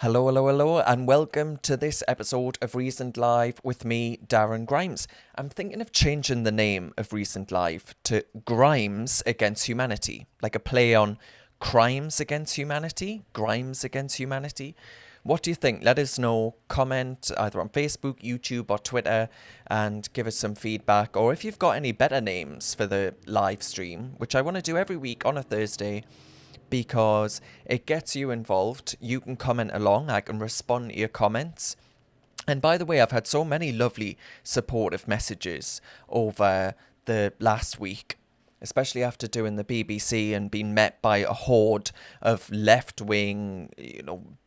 Hello, hello, hello, and welcome to this episode of Recent Live with me, Darren Grimes. I'm thinking of changing the name of Recent Live to Grimes Against Humanity, like a play on crimes against humanity, Grimes against humanity. What do you think? Let us know. Comment either on Facebook, YouTube, or Twitter and give us some feedback. Or if you've got any better names for the live stream, which I want to do every week on a Thursday, because it gets you involved. You can comment along. I can respond to your comments. And by the way, I've had so many lovely supportive messages over the last week, especially after doing the BBC and being met by a horde of left-wing,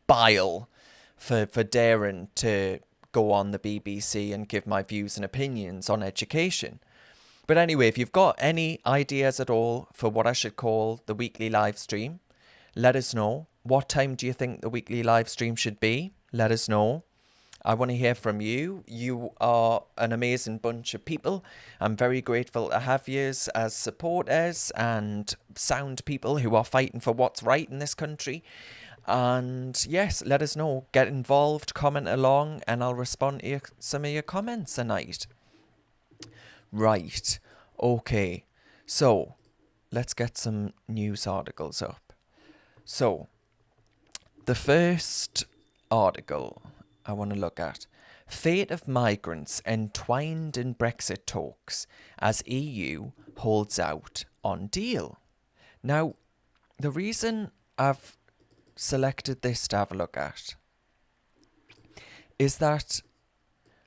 bile for Darren to go on the BBC and give my views and opinions on education. But anyway, if you've got any ideas at all for what I should call the weekly live stream, let us know. What time do you think the weekly live stream should be? Let us know. I want to hear from you. You are an amazing bunch of people. I'm very grateful to have you as supporters and sound people who are fighting for what's right in this country. And yes, let us know. Get involved, comment along, and I'll respond to some of your comments tonight. Right, okay, so let's get some news articles up. So, the first article I want to look at, fate of migrants entwined in Brexit talks as EU holds out on deal. Now, the reason I've selected this to have a look at is that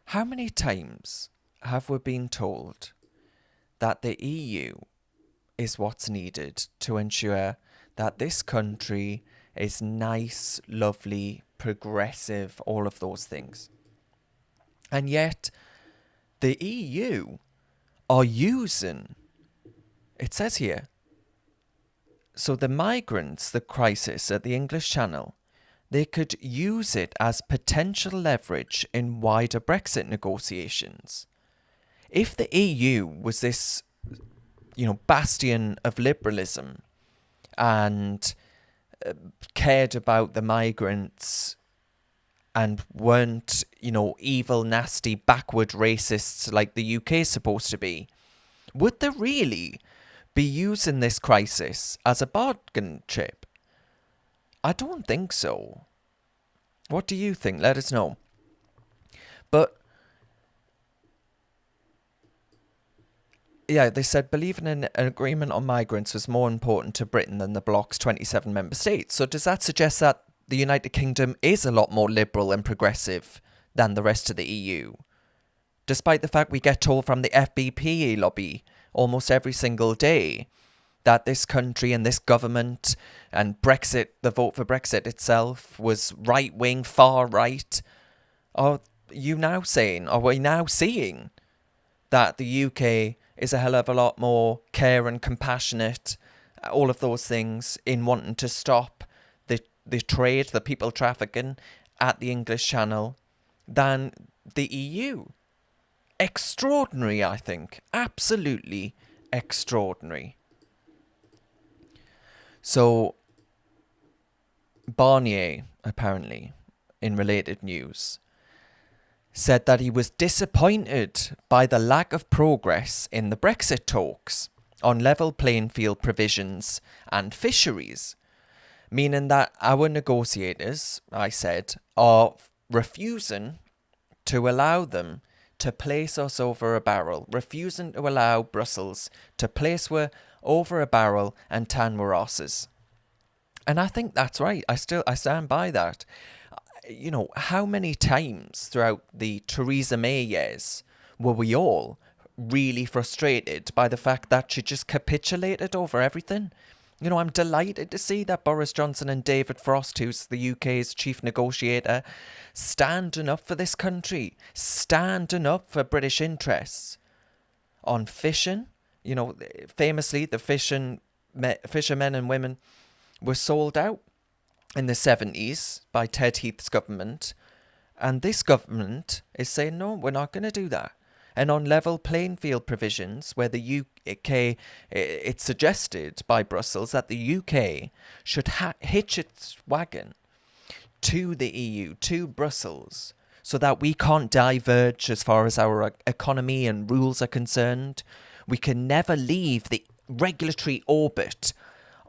how many times have we been told that the EU is what's needed to ensure that this country is nice, lovely, progressive, all of those things? And yet, the EU are using, it says here, so the migrants, the crisis at the English Channel, they could use it as potential leverage in wider Brexit negotiations. If the EU was this, bastion of liberalism and cared about the migrants and weren't, evil, nasty, backward racists like the UK is supposed to be, would they really be using this crisis as a bargain chip? I don't think so. What do you think? Let us know. But yeah, they said believing in an agreement on migrants was more important to Britain than the bloc's 27 member states. So does that suggest that the United Kingdom is a lot more liberal and progressive than the rest of the EU? Despite the fact we get told from the FBP lobby almost every single day that this country and this government and Brexit, the vote for Brexit itself, was right-wing, far-right. Are we now seeing that the UK is a hell of a lot more care and compassionate, all of those things, in wanting to stop the trade, the people trafficking at the English Channel than the EU? Extraordinary, I think. Absolutely extraordinary. So, Barnier, apparently, in related news, said that he was disappointed by the lack of progress in the Brexit talks on level playing field provisions and fisheries, meaning that our negotiators, I said, are refusing to allow them to place us over a barrel, refusing to allow Brussels to place us over a barrel and tan our asses. And I think that's right. I stand by that. How many times throughout the Theresa May years were we all really frustrated by the fact that she just capitulated over everything? I'm delighted to see that Boris Johnson and David Frost, who's the UK's chief negotiator, standing up for this country, standing up for British interests. On fishing, famously the fishermen and women were sold out in the 70s by Ted Heath's government, and this government is saying, no, we're not going to do that. And on level playing field provisions, where the UK, it's suggested by Brussels that the UK should hitch its wagon to the EU, to Brussels, so that we can't diverge as far as our economy and rules are concerned. We can never leave the regulatory orbit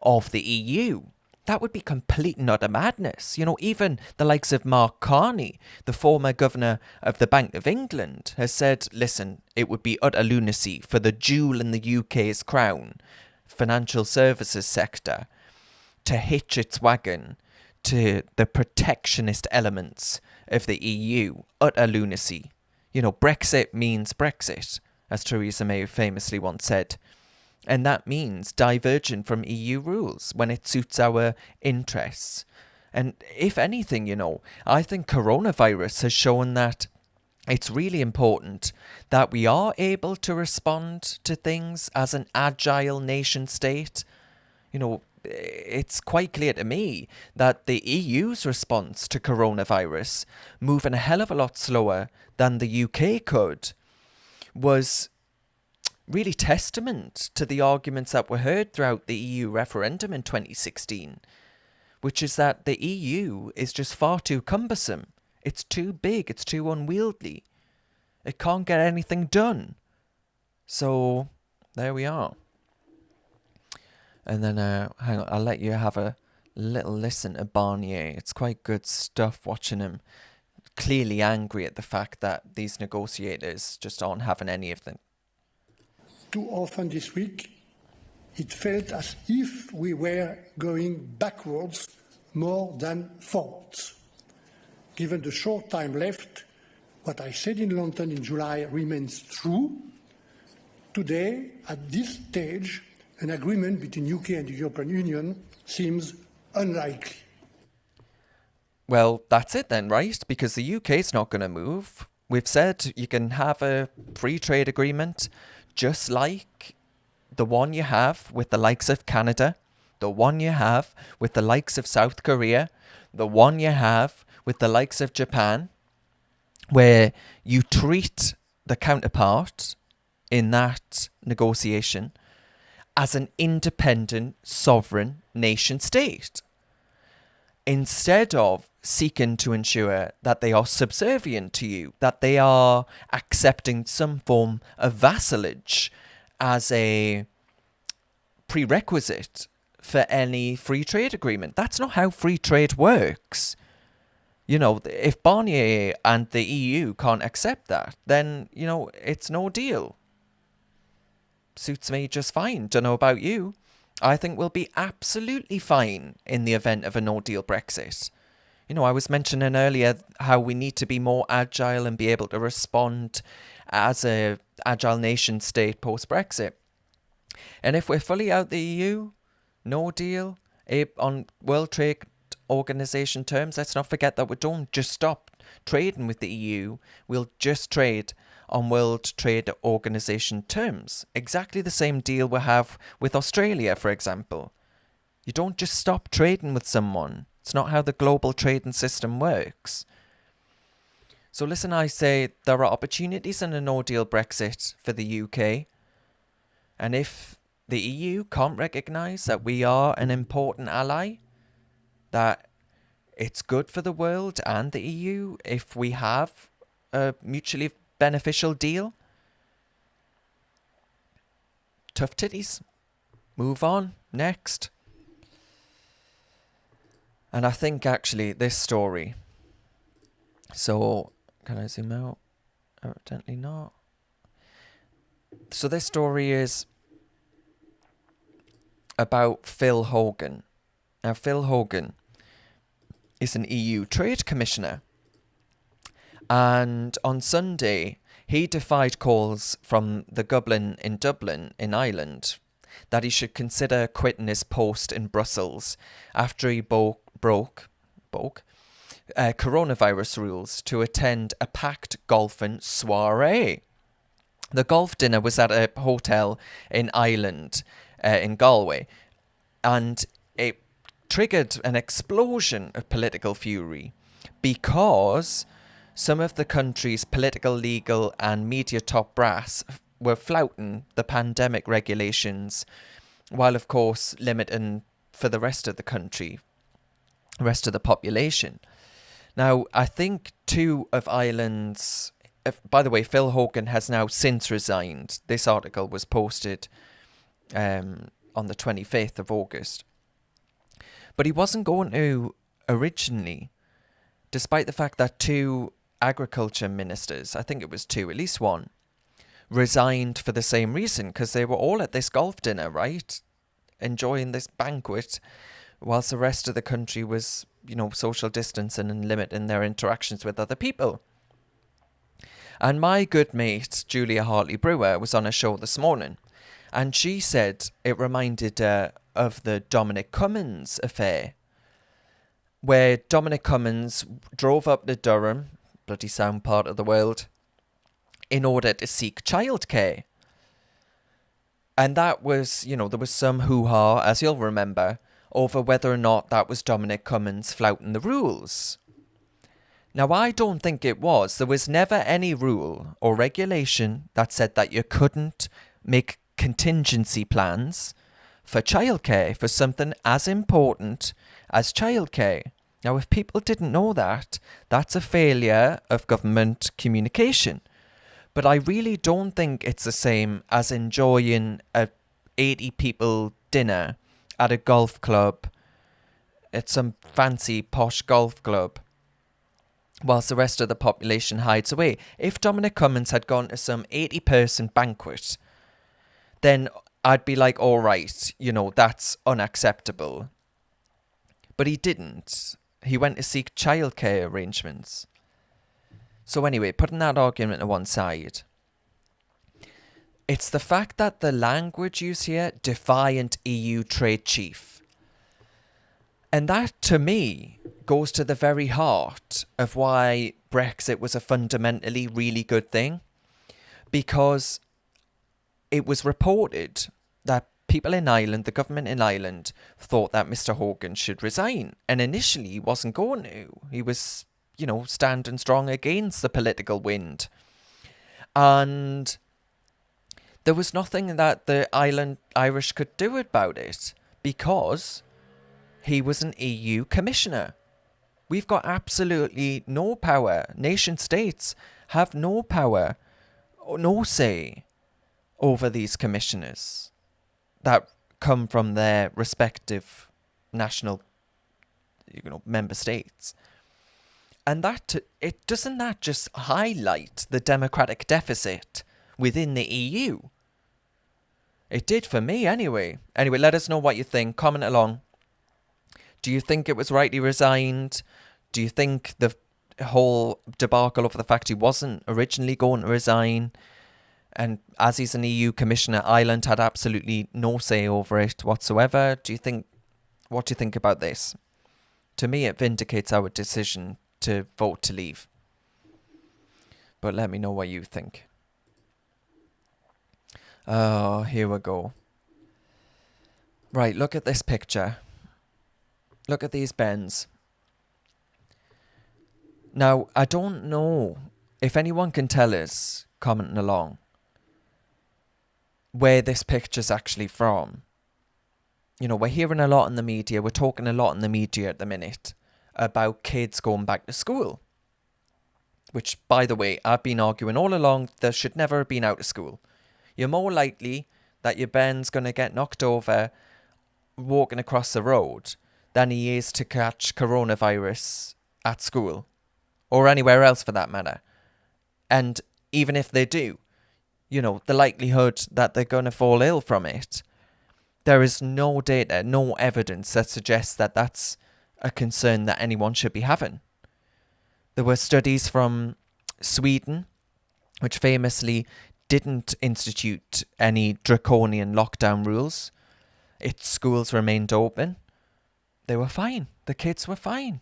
of the EU. That would be complete and utter madness. You know, even the likes of Mark Carney, the former governor of the Bank of England, has said, listen, it would be utter lunacy for the jewel in the UK's crown, financial services sector, to hitch its wagon to the protectionist elements of the EU. Utter lunacy. You know, Brexit means Brexit, as Theresa May famously once said. And that means diverging from EU rules when it suits our interests. And if anything, you know, I think coronavirus has shown that it's really important that we are able to respond to things as an agile nation state. You know, it's quite clear to me that the EU's response to coronavirus, moving a hell of a lot slower than the UK could, was really testament to the arguments that were heard throughout the EU referendum in 2016, which is that the EU is just far too cumbersome. It's too big, it's too unwieldy. It can't get anything done. So, there we are. And then, hang on, I'll let you have a little listen to Barnier. It's quite good stuff watching him clearly angry at the fact that these negotiators just aren't having any of them. Too often this week, it felt as if we were going backwards more than forwards. Given the short time left, what I said in London in July remains true. Today, at this stage, an agreement between UK and the European Union seems unlikely. Well, that's it then, right? Because the UK's not going to move. We've said you can have a free trade agreement just like the one you have with the likes of Canada, the one you have with the likes of South Korea, the one you have with the likes of Japan, where you treat the counterpart in that negotiation as an independent, sovereign nation state, instead of seeking to ensure that they are subservient to you, that they are accepting some form of vassalage as a prerequisite for any free trade agreement. That's not how free trade works. You know, if Barnier and the EU can't accept that, then, you know, it's no deal. Suits me just fine. Don't know about you. I think we'll be absolutely fine in the event of a no-deal Brexit. You know, I was mentioning earlier how we need to be more agile and be able to respond as a agile nation state post-Brexit. And if we're fully out the EU, no deal, on World Trade Organization terms, let's not forget that we don't just stop trading with the EU, we'll just trade on World Trade Organization terms. Exactly the same deal we have with Australia, for example. You don't just stop trading with someone. It's not how the global trading system works. So listen, I say there are opportunities in a no-deal Brexit for the UK. And if the EU can't recognise that we are an important ally, that it's good for the world and the EU if we have a mutually beneficial deal, tough titties. Move on. Next. And I think actually this story, so can I zoom out? Evidently not. So this story is about Phil Hogan. Now Phil Hogan is an EU Trade Commissioner. And on Sunday, he defied calls from the Goblin in Dublin in Ireland that he should consider quitting his post in Brussels after he broke coronavirus rules to attend a packed golfing soiree. The golf dinner was at a hotel in Ireland, in Galway, and it triggered an explosion of political fury because some of the country's political, legal and media top brass were flouting the pandemic regulations, while of course limiting for the rest of the country, rest of the population. Now, I think two of Ireland's... by the way, Phil Hogan has now since resigned. This article was posted on the 25th of August. But he wasn't going to originally, despite the fact that two agriculture ministers, I think it was two, at least one, resigned for the same reason, because they were all at this golf dinner, right? Enjoying this banquet, whilst the rest of the country was, social distancing and limiting their interactions with other people. And my good mate, Julia Hartley-Brewer, was on a show this morning, and she said it reminded her of the Dominic Cummings affair, where Dominic Cummings drove up to Durham, bloody sound part of the world, in order to seek childcare. And that was, there was some hoo-ha, as you'll remember, over whether or not that was Dominic Cummings flouting the rules. Now, I don't think it was. There was never any rule or regulation that said that you couldn't make contingency plans for childcare, for something as important as childcare. Now, if people didn't know that, that's a failure of government communication. But I really don't think it's the same as enjoying a 80 people dinner at a golf club, at some fancy posh golf club, whilst the rest of the population hides away. If Dominic Cummings had gone to some 80-person banquet, then I'd be like, all right, that's unacceptable. But he didn't. He went to seek childcare arrangements. So anyway, putting that argument to one side, it's the fact that the language used here, defiant EU trade chief. And that, to me, goes to the very heart of why Brexit was a fundamentally really good thing. Because it was reported that people in Ireland, the government in Ireland, thought that Mr. Hogan should resign. And initially he wasn't going to. He was, standing strong against the political wind. And there was nothing that the Irish could do about it, because he was an EU commissioner. We've got absolutely no power. Nation states have no power, no say over these commissioners that come from their respective national, member states. And doesn't that just highlight the democratic deficit within the EU? It did for me anyway. Anyway, let us know what you think. Comment along. Do you think it was right he resigned? Do you think the whole debacle over the fact he wasn't originally going to resign, and as he's an EU commissioner, Ireland had absolutely no say over it whatsoever? What do you think about this? To me, it vindicates our decision to vote to leave. But let me know what you think. Oh, here we go. Right, look at this picture. Look at these bends. Now, I don't know if anyone can tell us, commenting along, where this picture's actually from. We're hearing a lot in the media, we're talking a lot in the media at the minute about kids going back to school. Which, by the way, I've been arguing all along, they should never have been out of school. You're more likely that your Ben's going to get knocked over walking across the road than he is to catch coronavirus at school. Or anywhere else for that matter. And even if they do, the likelihood that they're going to fall ill from it, there is no data, no evidence that suggests that that's a concern that anyone should be having. There were studies from Sweden, which famously didn't institute any draconian lockdown rules. Its schools remained open. They were fine. The kids were fine.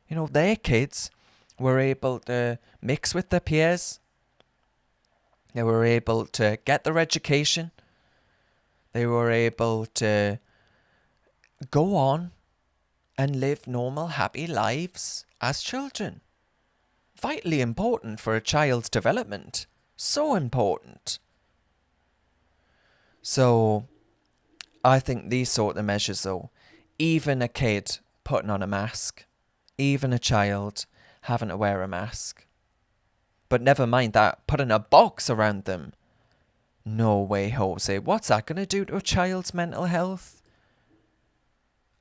Their kids were able to mix with their peers. They were able to get their education. They were able to go on and live normal, happy lives as children. Vitally important for a child's development. So important. So, I think these sort of measures though, even a kid putting on a mask, even a child, having to wear a mask. But never mind that, putting a box around them. No way, Jose. What's that going to do to a child's mental health?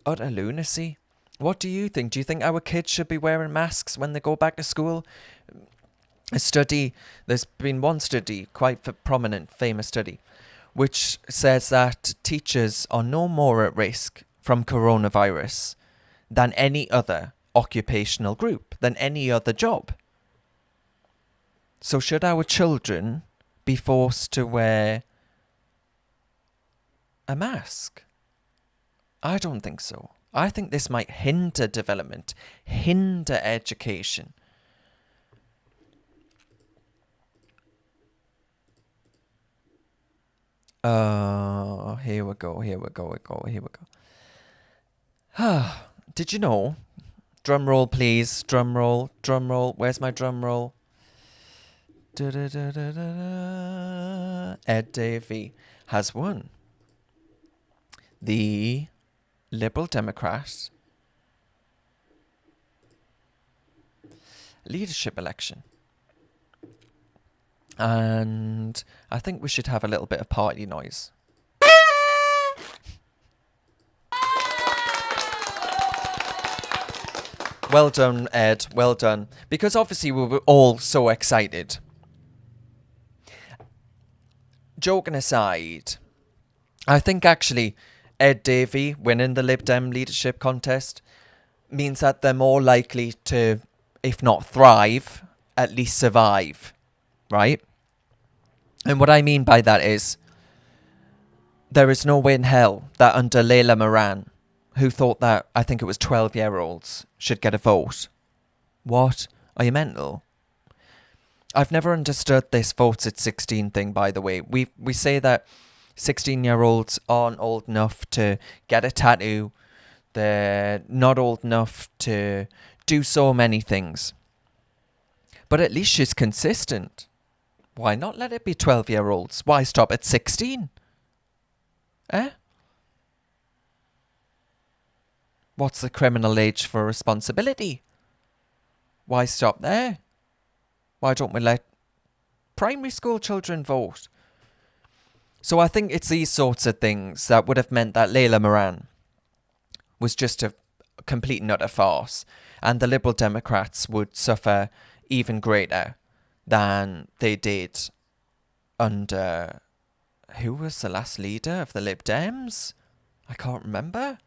Utter lunacy. What do you think? Do you think our kids should be wearing masks when they go back to school? There's been one study, quite prominent, famous study, which says that teachers are no more at risk from coronavirus than any other occupational group, than any other job. So should our children be forced to wear a mask? I don't think so. I think this might hinder development, hinder education. Here we go. Did you know? Drum roll, please. Drum roll. Where's my drum roll? Ed Davey has won the Liberal Democrat leadership election. And I think we should have a little bit of party noise. Well done, Ed. Well done. Because obviously we were all so excited. Joking aside, I think actually Ed Davey winning the Lib Dem leadership contest means that they're more likely to, if not thrive, at least survive, right? And what I mean by that is there is no way in hell that under Layla Moran, who thought that, I think it was 12-year-olds, should get a vote. What? Are you mental? I've never understood this votes at 16 thing, by the way. We say that 16-year-olds aren't old enough to get a tattoo. They're not old enough to do so many things. But at least she's consistent. Why not let it be 12-year-olds? Why stop at 16? Eh? What's the criminal age for responsibility? Why stop there? Why don't we let primary school children vote? So I think it's these sorts of things that would have meant that Layla Moran was just a complete and utter farce, and the Liberal Democrats would suffer even greater than they did under... Who was the last leader of the Lib Dems? I can't remember.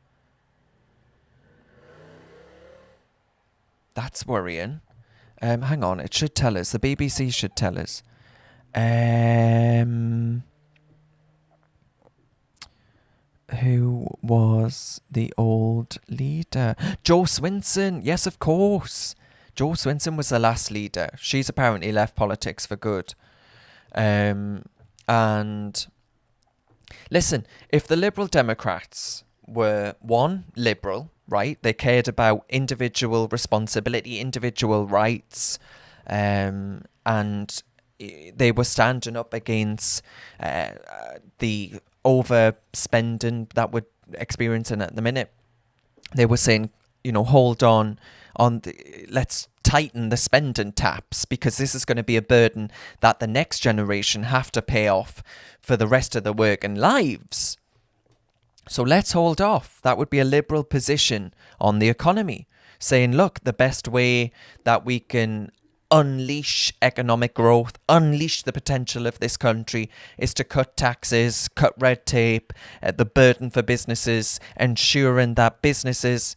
That's worrying. Hang on, it should tell us. The BBC should tell us. Who was the old leader? Jo Swinson. Yes, of course. Jo Swinson was the last leader. She's apparently left politics for good. And listen, if the Liberal Democrats were, one, liberal, right? They cared about individual responsibility, individual rights, and they were standing up against the overspending that we're experiencing at the minute. They were saying, hold on let's tighten the spending taps, because this is going to be a burden that the next generation have to pay off for the rest of their working lives. So let's hold off. That would be a liberal position on the economy, saying, look, the best way that we can unleash economic growth, unleash the potential of this country, is to cut taxes, cut red tape, the burden for businesses, ensuring that businesses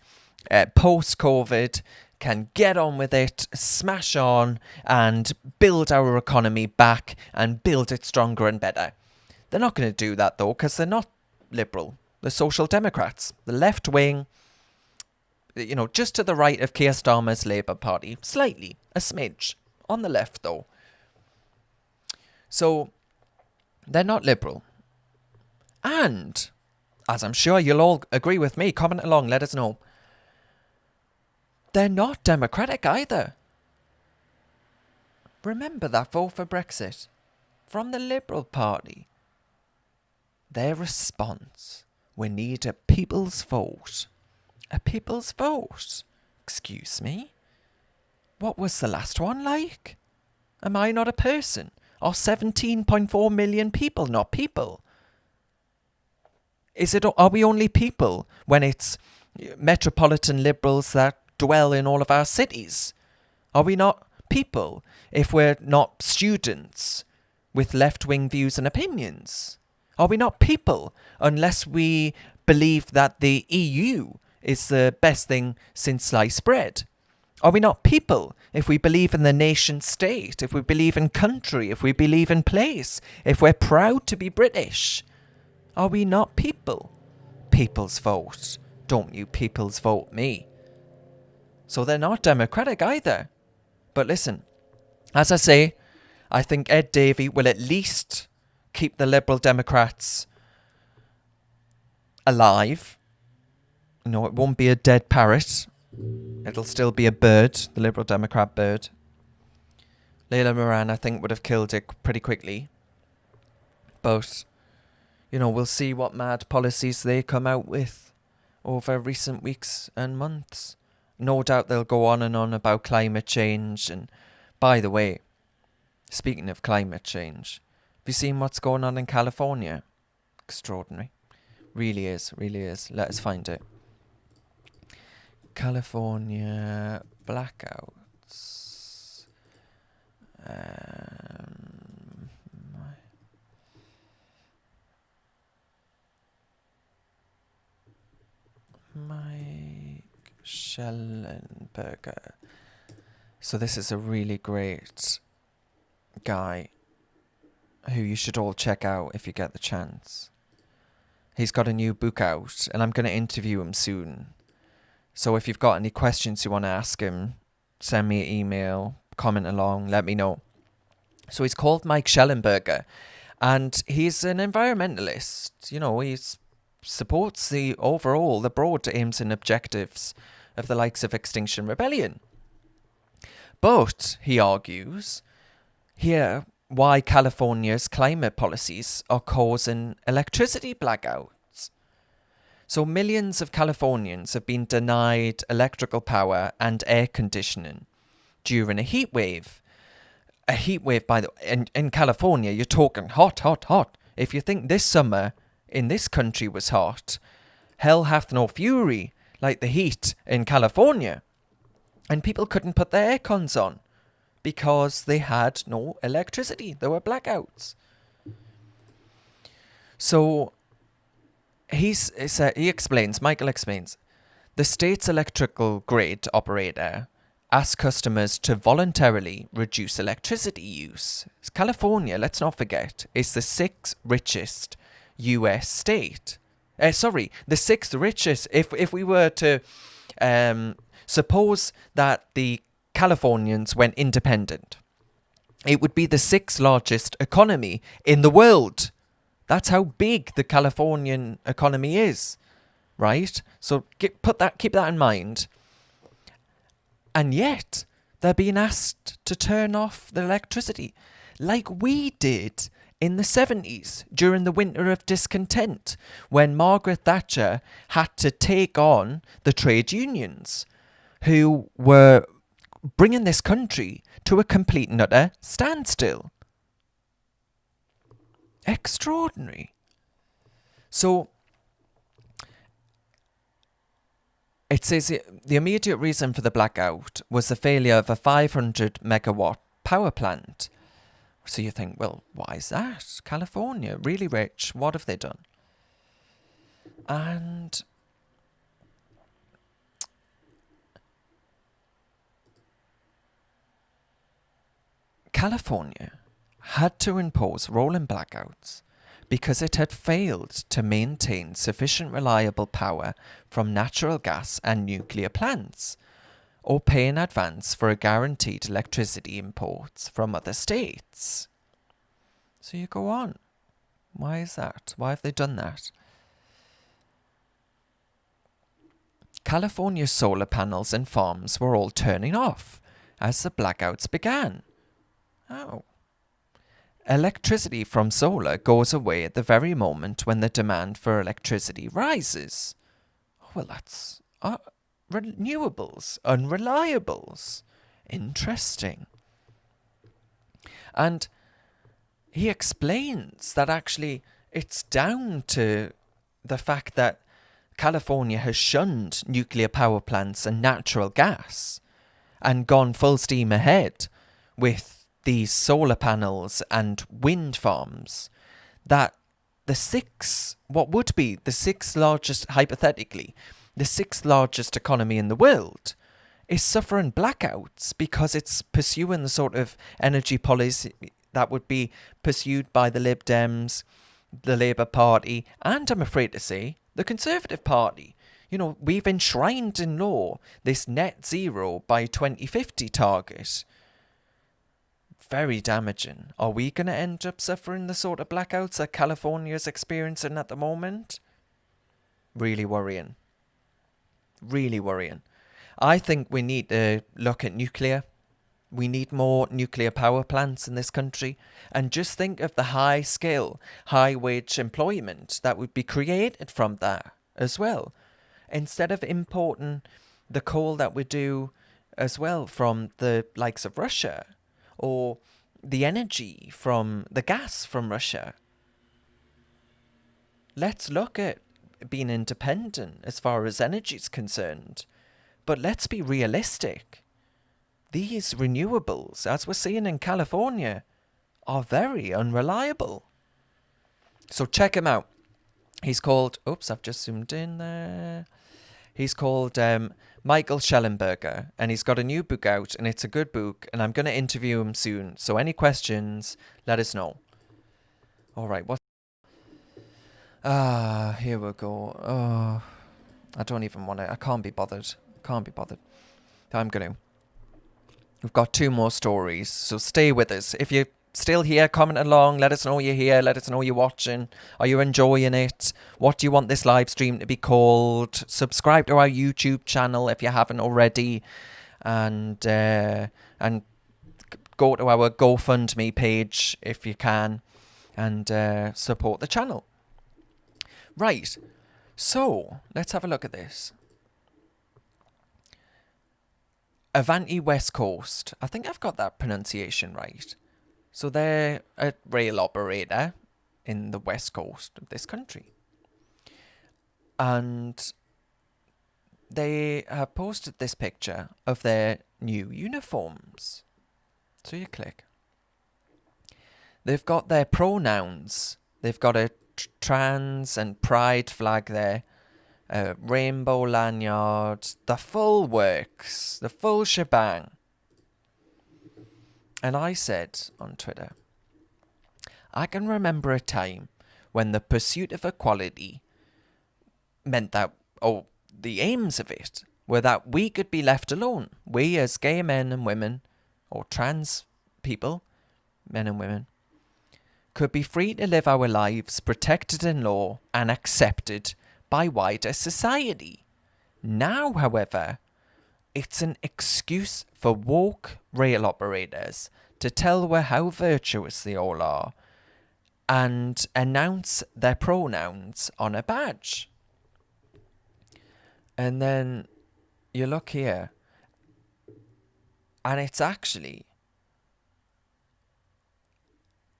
post-COVID can get on with it, smash on, and build our economy back and build it stronger and better. They're not going to do that, though, because they're not liberal. The Social Democrats, the left wing, just to the right of Keir Starmer's Labour Party. Slightly, a smidge. On the left, though. So, they're not liberal. And, as I'm sure you'll all agree with me, comment along, let us know. They're not democratic either. Remember that vote for Brexit from the Liberal Party. Their response: we need a people's vote. A people's vote. Excuse me? What was the last one like? Am I not a person? Are 17.4 million people not people? Are we only people when it's metropolitan liberals that dwell in all of our cities? Are we not people if we're not students with left-wing views and opinions? Are we not people unless we believe that the EU is the best thing since sliced bread? Are we not people if we believe in the nation state, if we believe in country, if we believe in place, if we're proud to be British? Are we not people? People's vote. Don't you people's vote me. So they're not democratic either. But listen, as I say, I think Ed Davey will at least keep the Liberal Democrats alive. No, it won't be a dead parrot. It'll still be a bird, the Liberal Democrat bird. Layla Moran, I think, would have killed it pretty quickly. But, we'll see what mad policies they come out with over recent weeks and months. No doubt they'll go on and on about climate change. And by the way, speaking of climate change, have you seen what's going on in California? Extraordinary. Really is, really is. Let us find it. California blackouts. Mike Schellenberger. So this is a really great guy who you should all check out if you get the chance. He's got a new book out and I'm going to interview him soon. So if you've got any questions you want to ask him, send me an email, comment along, let me know. So he's called Mike Schellenberger and he's an environmentalist. He supports the broad aims and objectives of the likes of Extinction Rebellion. But, he argues, here why California's climate policies are causing electricity blackouts. So millions of Californians have been denied electrical power and air conditioning during a heat wave. A heat wave, by the way, in California, you're talking hot, hot, hot. If you think this summer in this country was hot, hell hath no fury like the heat in California. And people couldn't put their aircons on because they had no electricity. There were blackouts. So Michael explains, the state's electrical grid operator asks customers to voluntarily reduce electricity use. California, let's not forget, is the sixth richest US state. The sixth richest. If we were to suppose that the Californians went independent, it would be the sixth largest economy in the world. That's how big the Californian economy is, right? So keep that in mind. And yet, they're being asked to turn off the electricity, like we did in the 70s during the winter of discontent, when Margaret Thatcher had to take on the trade unions, who were bringing this country to a complete and utter standstill. Extraordinary. So it says the immediate reason for the blackout was the failure of a 500 megawatt power plant. So you think, well, why is that? California, really rich. What have they done? And California had to impose rolling blackouts because it had failed to maintain sufficient reliable power from natural gas and nuclear plants, or pay in advance for a guaranteed electricity imports from other states. So you go on. Why is that? Why have they done that? California's solar panels and farms were all turning off as the blackouts began. Oh. Electricity from solar goes away at the very moment when the demand for electricity rises. Well, that's renewables, unreliables. Interesting. And he explains that actually it's down to the fact that California has shunned nuclear power plants and natural gas and gone full steam ahead with these solar panels and wind farms, that what would be the sixth largest, hypothetically, the sixth largest economy in the world is suffering blackouts because it's pursuing the sort of energy policy that would be pursued by the Lib Dems, the Labour Party, and I'm afraid to say, the Conservative Party. You know, we've enshrined in law this net zero by 2050 target. Very damaging. Are we going to end up suffering the sort of blackouts that California's experiencing at the moment? Really worrying. Really worrying. I think we need to look at nuclear. We need more nuclear power plants in this country. And just think of the high skill, high wage employment that would be created from that as well. Instead of importing the coal that we do as well from the likes of Russia, or the energy from the gas from Russia. Let's look at being independent as far as energy is concerned. But let's be realistic. These renewables, as we're seeing in California, are very unreliable. So check him out. He's called... Oops, I've just zoomed in there. He's called Michael Schellenberger, and he's got a new book out, and it's a good book, and I'm going to interview him soon. So any questions, let us know. All right, what? Here we go. Oh, I don't even want to. I can't be bothered. I'm going to. We've got 2 more stories, so stay with us. If you're still here, comment along. Let us know you're here. Let us know you're watching. Are you enjoying it? What do you want this live stream to be called? Subscribe to our YouTube channel if you haven't already, and go to our GoFundMe page if you can, and support the channel. Right. So let's have a look at this. Avanti West Coast. I think I've got that pronunciation right. So they're a rail operator in the west coast of this country. And they have posted this picture of their new uniforms. So you click. They've got their pronouns. They've got a trans and pride flag there. Rainbow lanyard. The full works. The full shebang. And I said on Twitter, I can remember a time when the pursuit of equality meant that, the aims of it were that we could be left alone. We as gay men and women, or trans people, men and women, could be free to live our lives protected in law and accepted by wider society. Now, however, it's an excuse for woke rail operators to tell we how virtuous they all are and announce their pronouns on a badge. And then you look here, and it's actually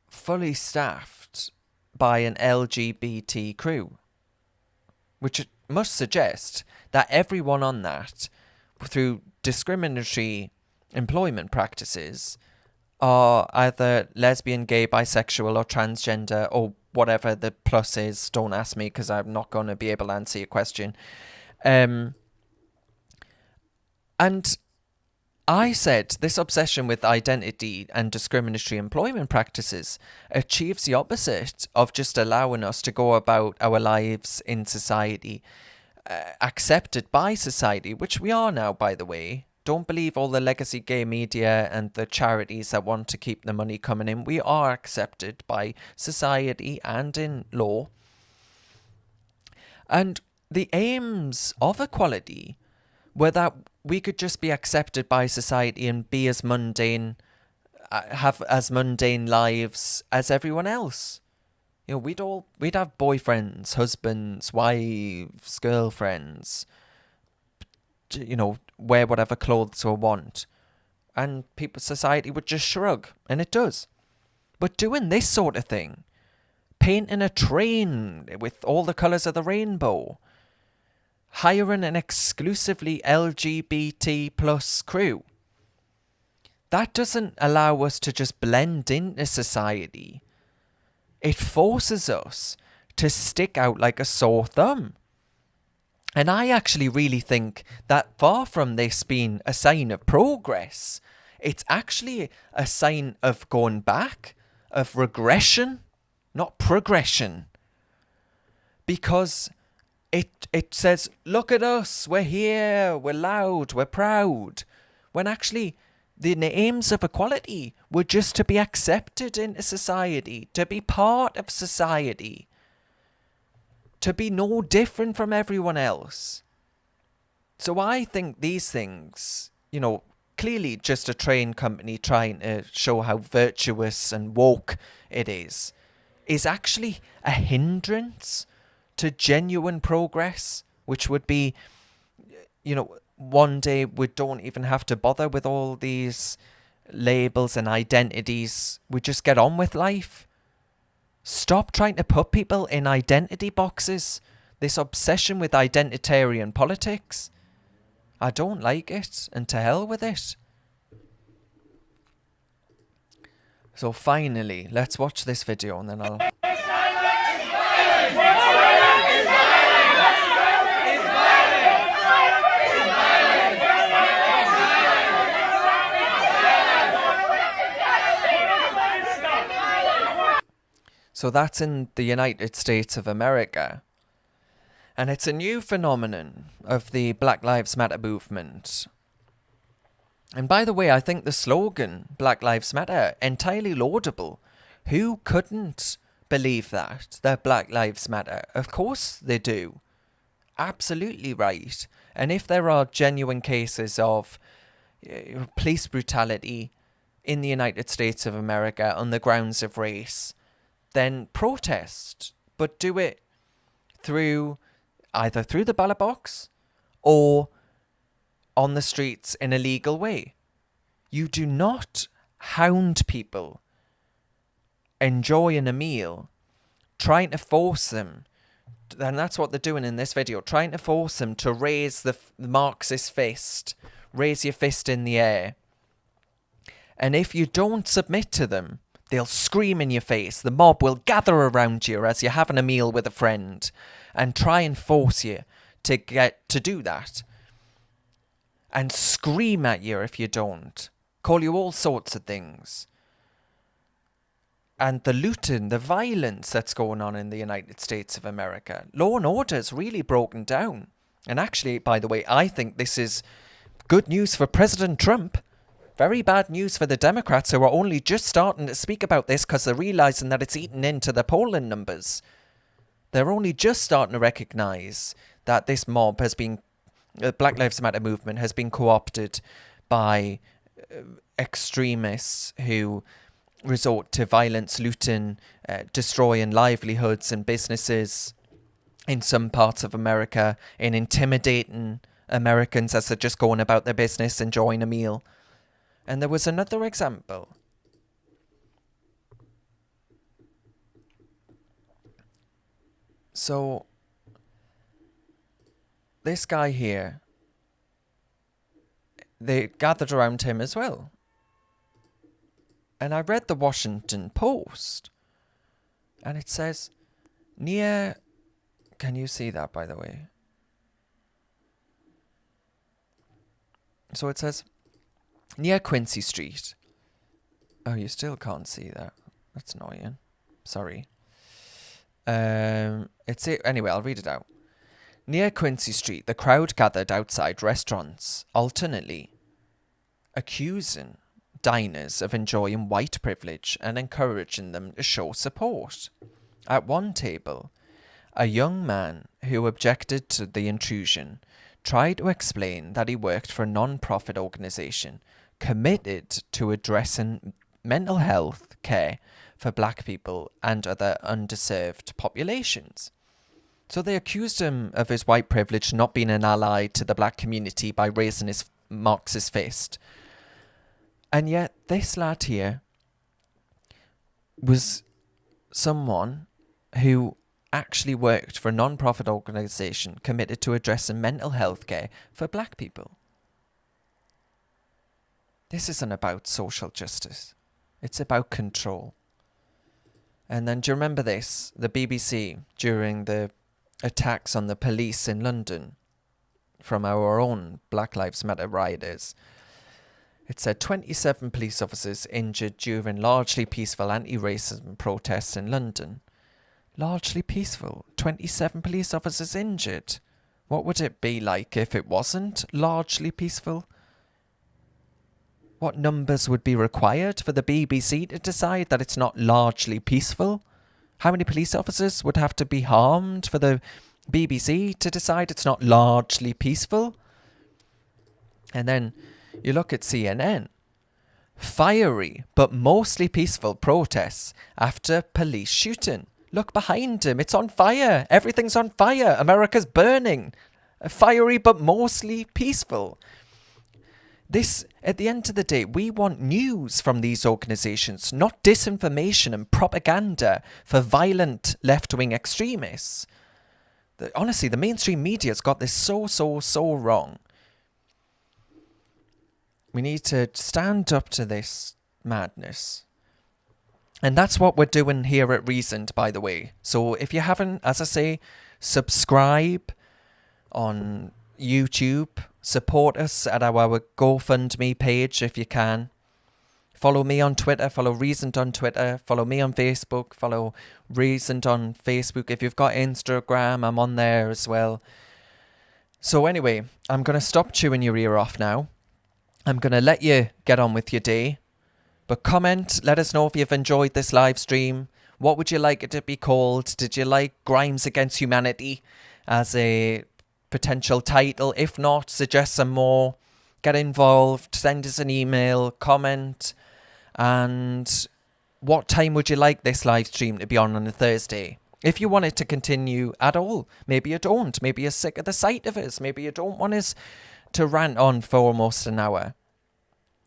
fully staffed by an LGBT crew, which must suggest that everyone on that, through discriminatory employment practices, are either lesbian, gay, bisexual, or transgender, or whatever the plus is. Don't ask me, because I'm not going to be able to answer your question. And I said this obsession with identity and discriminatory employment practices achieves the opposite of just allowing us to go about our lives in society, accepted by society, which we are now, by the way. Don't believe all the legacy gay media and the charities that want to keep the money coming in. We are accepted by society and in law. And the aims of equality were that we could just be accepted by society and be as mundane, have as mundane lives as everyone else. You know, we'd have boyfriends, husbands, wives, girlfriends, wear whatever clothes we want. And society would just shrug, and it does. But doing this sort of thing, painting a train with all the colours of the rainbow, hiring an exclusively LGBT plus crew, that doesn't allow us to just blend into society. It forces us to stick out like a sore thumb. And I actually really think that far from this being a sign of progress, it's actually a sign of going back, of regression, not progression. Because it says, look at us, we're here, we're loud, we're proud. When actually the aims of equality were just to be accepted into society, to be part of society, to be no different from everyone else. So I think these things, clearly just a train company trying to show how virtuous and woke it is actually a hindrance to genuine progress, which would be, one day we don't even have to bother with all these labels and identities. We just get on with life. Stop trying to put people in identity boxes. This obsession with identitarian politics. I don't like it, and to hell with it. So finally, let's watch this video and then I'll... So that's in the United States of America. And it's a new phenomenon of the Black Lives Matter movement. And by the way, I think the slogan, Black Lives Matter, entirely laudable. Who couldn't believe that Black Lives Matter? Of course they do. Absolutely right. And if there are genuine cases of police brutality in the United States of America on the grounds of race, then protest, but do it either through the ballot box or on the streets in a legal way. You do not hound people enjoying a meal, trying to force them, and that's what they're doing in this video, trying to force them to raise the Marxist fist, raise your fist in the air. And if you don't submit to them, they'll scream in your face. The mob will gather around you as you're having a meal with a friend and try and force you to get to do that. And scream at you if you don't. Call you all sorts of things. And the looting, the violence that's going on in the United States of America. Law and order is really broken down. And actually, by the way, I think this is good news for President Trump. Very bad news for the Democrats, who are only just starting to speak about this because they're realising that it's eaten into the polling numbers. They're only just starting to recognise that this mob has been, the Black Lives Matter movement has been co-opted by extremists who resort to violence, looting, destroying livelihoods and businesses in some parts of America, in intimidating Americans as they're just going about their business, enjoying a meal. And there was another example. So, this guy here, they gathered around him as well. And I read the Washington Post. And it says, near... Can you see that, by the way? So it says, near Quincy Street. Oh, you still can't see that. That's annoying. Sorry. Anyway, I'll read it out. Near Quincy Street, the crowd gathered outside restaurants, alternately accusing diners of enjoying white privilege and encouraging them to show support. At one table, a young man who objected to the intrusion tried to explain that he worked for a non-profit organisation committed to addressing mental health care for black people and other underserved populations. So they accused him of his white privilege not being an ally to the black community by raising his Marxist fist. And yet this lad here was someone who actually worked for a non-profit organisation committed to addressing mental health care for black people. This isn't about social justice. It's about control. And then do you remember this? The BBC, during the attacks on the police in London from our own Black Lives Matter rioters, it said 27 police officers injured during largely peaceful anti-racism protests in London. Largely peaceful. 27 police officers injured. What would it be like if it wasn't largely peaceful? What numbers would be required for the BBC to decide that it's not largely peaceful? How many police officers would have to be harmed for the BBC to decide it's not largely peaceful? And then you look at CNN. Fiery but mostly peaceful protests after police shooting. Look behind him. It's on fire. Everything's on fire. America's burning. Fiery but mostly peaceful. This, at the end of the day, we want news from these organisations, not disinformation and propaganda for violent left-wing extremists. Honestly, the mainstream media's got this so wrong. We need to stand up to this madness. And that's what we're doing here at Reasoned, by the way. So if you haven't, as I say, subscribe on YouTube. Support us at our GoFundMe page if you can. Follow me on Twitter. Follow Reasoned on Twitter. Follow me on Facebook. Follow Reasoned on Facebook. If you've got Instagram, I'm on there as well. So anyway, I'm going to stop chewing your ear off now. I'm going to let you get on with your day. But comment, let us know if you've enjoyed this live stream. What would you like it to be called? Did you like Crimes Against Humanity as a potential title? If not, suggest some more. Get involved, send us an email, comment. And what time would you like this live stream to be on a Thursday? If you want it to continue at all. Maybe you don't. Maybe you're sick of the sight of us. Maybe you don't want us to rant on for almost an hour.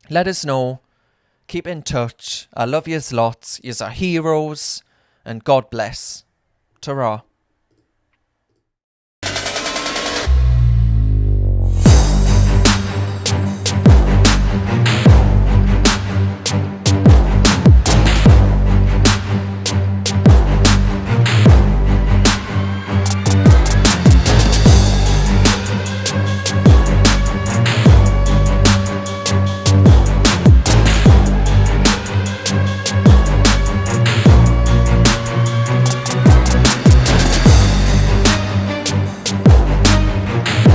Let us know. Keep in touch. I love yous lots. Yous are heroes. And God bless. Ta-ra.